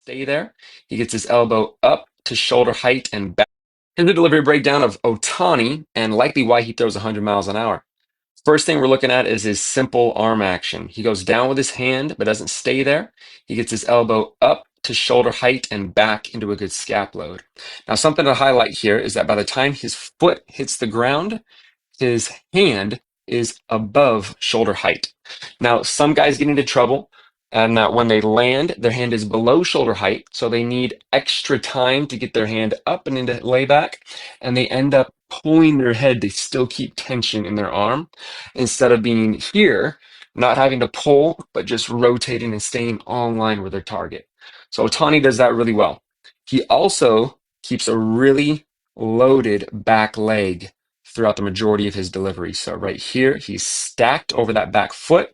stay there. He gets his elbow up to shoulder height and back. Here's the delivery breakdown of Otani and likely why he throws 100 miles an hour. First thing we're looking at is his simple arm action. He goes down with his hand, but doesn't stay there. He gets his elbow up to shoulder height and back into a good scap load. Now, something to highlight here is that by the time his foot hits the ground, his hand is above shoulder height. Now, some guys get into trouble, and that when they land, their hand is below shoulder height, so they need extra time to get their hand up and into layback, and they end up pulling their head to still keep tension in their arm instead of being here, not having to pull, but just rotating and staying all in line with their target. So Otani does that really well. He also keeps a really loaded back leg throughout the majority of his delivery. So right here, he's stacked over that back foot.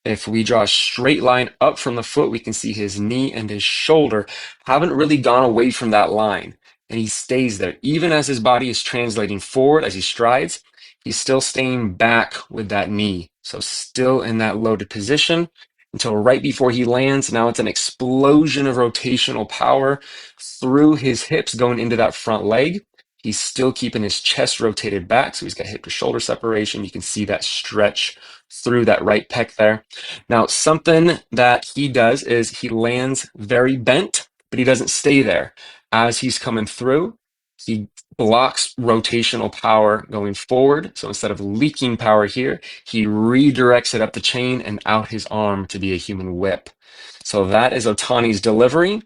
If we draw a straight line up from the foot, we can see his knee and his shoulder haven't really gone away from that line. And he stays there. Even as his body is translating forward as he strides, he's still staying back with that knee. So still in that loaded position until right before he lands. Now it's an explosion of rotational power through his hips going into that front leg. He's still keeping his chest rotated back, so he's got hip to shoulder separation. You can see that stretch through that right pec there. Now, something that he does is he lands very bent, but he doesn't stay there. As he's coming through, he blocks rotational power going forward. So instead of leaking power here, he redirects it up the chain and out his arm to be a human whip. So that is Otani's delivery.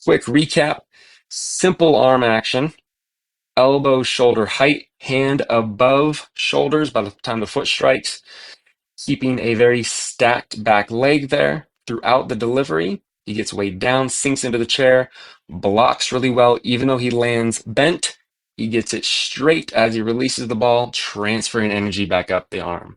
Quick recap, simple arm action, elbow shoulder height, hand above shoulders by the time the foot strikes, keeping a very stacked back leg there throughout the delivery. He gets weighed down, sinks into the chair, blocks really well. Even though he lands bent, he gets it straight as he releases the ball, transferring energy back up the arm.